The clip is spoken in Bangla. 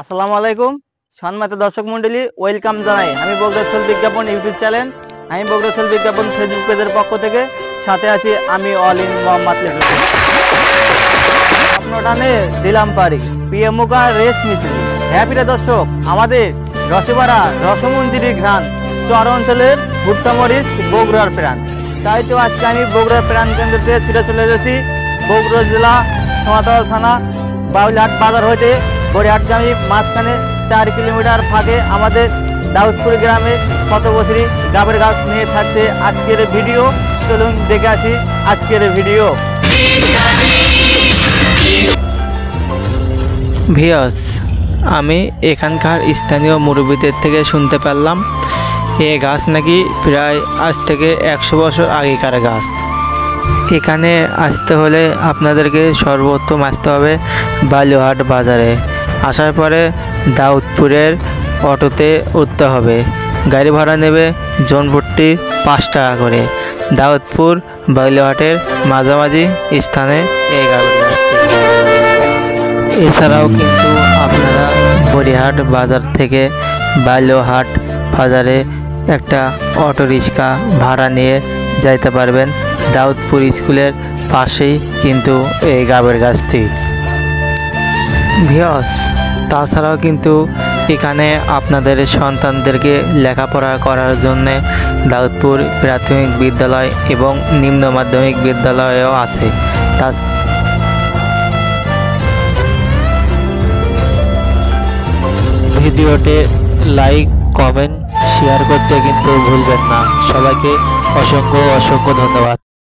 আসসালামু আলাইকুম সম্মানিত দর্শক মণ্ডলী, ওয়েলকাম জানাই আমি বগুড়াছল বিজ্ঞাপন ইউটিউব চ্যানেল। আমি বগুড়াছল বিজ্ঞাপন ফেসবুক পেজের পক্ষ থেকে সাথে আছি আমি অল ইন মোহাম্মদ লিটন। আপনাটানে দিলাম পারি পিএমওকা রেস মিছিল। হ্যাঁ প্রিয় দর্শক, আমাদের রসেবাড়া রসমঞ্জিরি ঘ্রাণ চর অঞ্চলের ভুট্টামরিচ বগুড়ার প্রাণ। তাই তো আজকে আমি বগুড়ার প্রাণ কেন্দ্রতে ছুটে চলে এসেছি বগুড়া জেলা সোনাতলা থানা বাউলহাট বাজার হইতে বড়িহাটগামী মাঝখানে 4 কিলোমিটার ফাঁকে আমাদের দাউদপুর গ্রামে শত বছরই গাবের গাছ নিয়ে থাকছে আজকের ভিডিও। চলুন দেখে আসি আজকের ভিডিও। ভিউয়ার্স, আমি এখানকার স্থানীয় মুরব্বীদের থেকে শুনতে পারলাম এ গাছ নাকি প্রায় আজ থেকে 100 বছর আগেকার গাছ। এখানে আসতে হলে আপনাদেরকে সর্বপ্রথম আসতে হবে বালুহাট বাজারে। আসার পরে দাউদপুরের অটোতে উঠতে হবে। গাড়ি ভাড়া নেবে জনপ্রতি 5 টাকা করে। দাউদপুর বালুহাটের মাঝামাঝি স্থানে এই গাছটি। এছাড়াও কিন্তু আপনারা বড়িহাট বাজার থেকে বালুহাট বাজারে একটা অটো রিক্সা ভাড়া নিয়ে যাইতে পারবেন। দাউদপুর স্কুলের পাশেই কিন্তু এই গাবের গাছটি। ভিউয়ার্স, তাছাড়াও কিন্তু এখানে আপনাদের সন্তানদেরকে লেখাপড়া করার জন্যে দাউদপুর প্রাথমিক বিদ্যালয় এবং নিম্ন মাধ্যমিক বিদ্যালয়ও আছে। ভিডিওতে লাইক, কমেন্ট, শেয়ার করতে কিন্তু ভুলবেন না। সবাইকে অসংখ্য ধন্যবাদ।